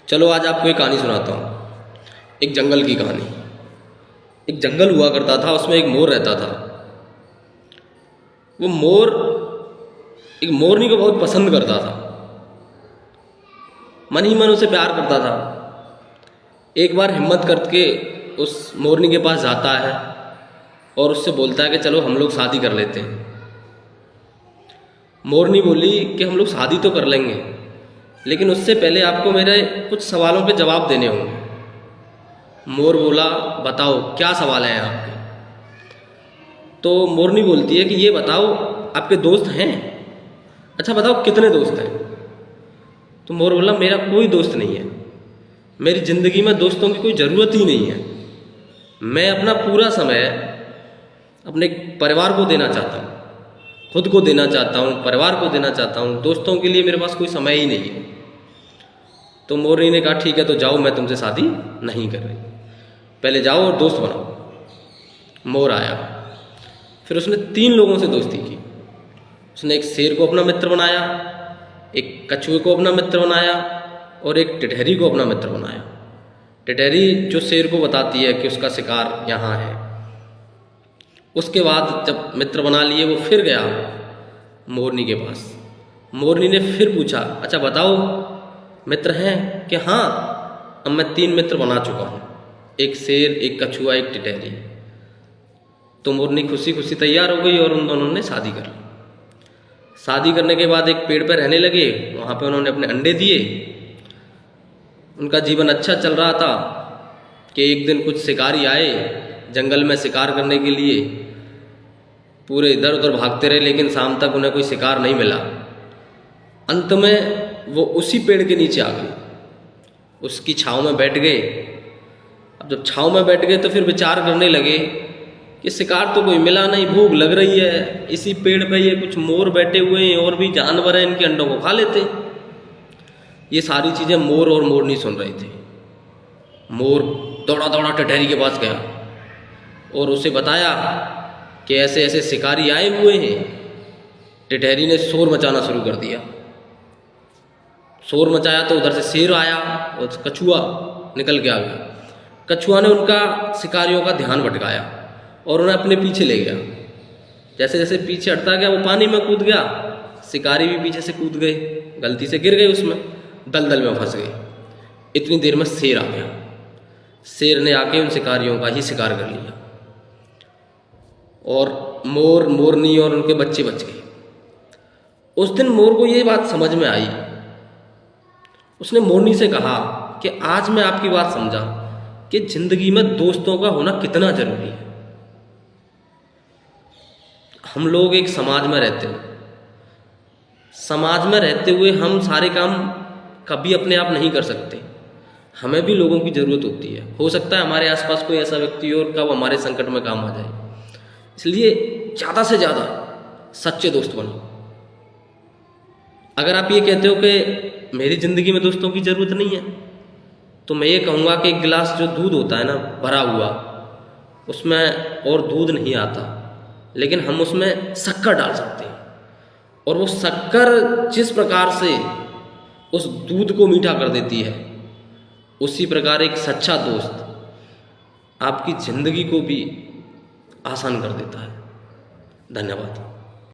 चलो आज आपको एक कहानी सुनाता हूँ। एक जंगल की कहानी। एक जंगल हुआ करता था, उसमें एक मोर रहता था। वो मोर एक मोरनी को बहुत पसंद करता था, मन ही मन उसे प्यार करता था। एक बार हिम्मत करके उस मोरनी के पास जाता है और उससे बोलता है कि चलो हम लोग शादी कर लेते हैं। मोरनी बोली कि हम लोग शादी तो कर लेंगे, लेकिन उससे पहले आपको मेरे कुछ सवालों के जवाब देने होंगे। मोर बोला, बताओ क्या सवाल है आपके। तो मोरनी बोलती है कि ये बताओ आपके दोस्त हैं? अच्छा बताओ कितने दोस्त हैं? तो मोर बोला, मेरा कोई दोस्त नहीं है, मेरी ज़िंदगी में दोस्तों की कोई ज़रूरत ही नहीं है। मैं अपना पूरा समय अपने परिवार को देना चाहता हूँ, खुद को देना चाहता हूँ, परिवार को देना चाहता हूँ। दोस्तों के लिए मेरे पास कोई समय ही नहीं है। तो मोरनी ने कहा ठीक है, तो जाओ, मैं तुमसे शादी नहीं कर रही, पहले जाओ और दोस्त बनाओ। मोर आया, फिर उसने 3 लोगों से दोस्ती की। उसने एक शेर को अपना मित्र बनाया, एक कछुए को अपना मित्र बनाया और एक टिटहरी को अपना मित्र बनाया। टिटहरी जो शेर को बताती है कि उसका शिकार यहाँ है। उसके बाद जब मित्र बना लिए, वो फिर गया मोरनी के पास। मोरनी ने फिर पूछा, अच्छा बताओ मित्र हैं? कि हाँ, अब मैं 3 मित्र बना चुका हूँ, एक शेर, एक कछुआ, एक टिटहरी। तो मोरनी खुशी खुशी तैयार हो गई और उन दोनों ने शादी कर ली। शादी करने के बाद एक पेड़ पर रहने लगे। वहाँ पे उन्होंने अपने अंडे दिए। उनका जीवन अच्छा चल रहा था कि एक दिन कुछ शिकारी आए जंगल में शिकार करने के लिए। पूरे इधर उधर भागते रहे, लेकिन शाम तक उन्हें कोई शिकार नहीं मिला। अंत में वो उसी पेड़ के नीचे आ गए, उसकी छाँव में बैठ गए। अब जब छाँव में बैठ गए तो फिर विचार करने लगे कि शिकार तो कोई मिला नहीं, भूख लग रही है, इसी पेड़ पे ये कुछ मोर बैठे हुए हैं और भी जानवर हैं, इनके अंडों को खा लेते। ये सारी चीज़ें मोर और मोरनी सुन रहे थे। मोर दौड़ा दौड़ा टिटहरी के पास गया और उसे बताया कि ऐसे ऐसे शिकारी आए हुए हैं। टिटहरी ने शोर मचाना शुरू कर दिया। शोर मचाया तो उधर से शेर आया और कछुआ निकल के आ गया। कछुआ ने उनका शिकारियों का ध्यान भटकाया और उन्हें अपने पीछे ले गया। जैसे जैसे पीछे हटता गया वो पानी में कूद गया। शिकारी भी पीछे से कूद गए, गलती से गिर गए, उसमें दलदल में फंस गए। इतनी देर में शेर आ गया। शेर ने आके उन शिकारियों का ही शिकार कर लिया और मोर, मोरनी और उनके बच्चे बच गए। उस दिन मोर को ये बात समझ में आई। उसने मोरनी से कहा कि आज मैं आपकी बात समझा कि जिंदगी में दोस्तों का होना कितना जरूरी है। हम लोग एक समाज में रहते हैं। समाज में रहते हुए हम सारे काम कभी अपने आप नहीं कर सकते। हमें भी लोगों की ज़रूरत होती है। हो सकता है हमारे आसपास कोई ऐसा व्यक्ति हो और कब हमारे संकट में काम आ जाए। इसलिए ज़्यादा से ज़्यादा सच्चे दोस्त बनो। अगर आप ये कहते हो कि मेरी ज़िंदगी में दोस्तों की ज़रूरत नहीं है, तो मैं ये कहूँगा कि एक गिलास जो दूध होता है ना, भरा हुआ, उसमें और दूध नहीं आता, लेकिन हम उसमें शक्कर डाल सकते हैं। और वो शक्कर जिस प्रकार से उस दूध को मीठा कर देती है, उसी प्रकार एक सच्चा दोस्त आपकी ज़िंदगी को भी आसान कर देता है। धन्यवाद।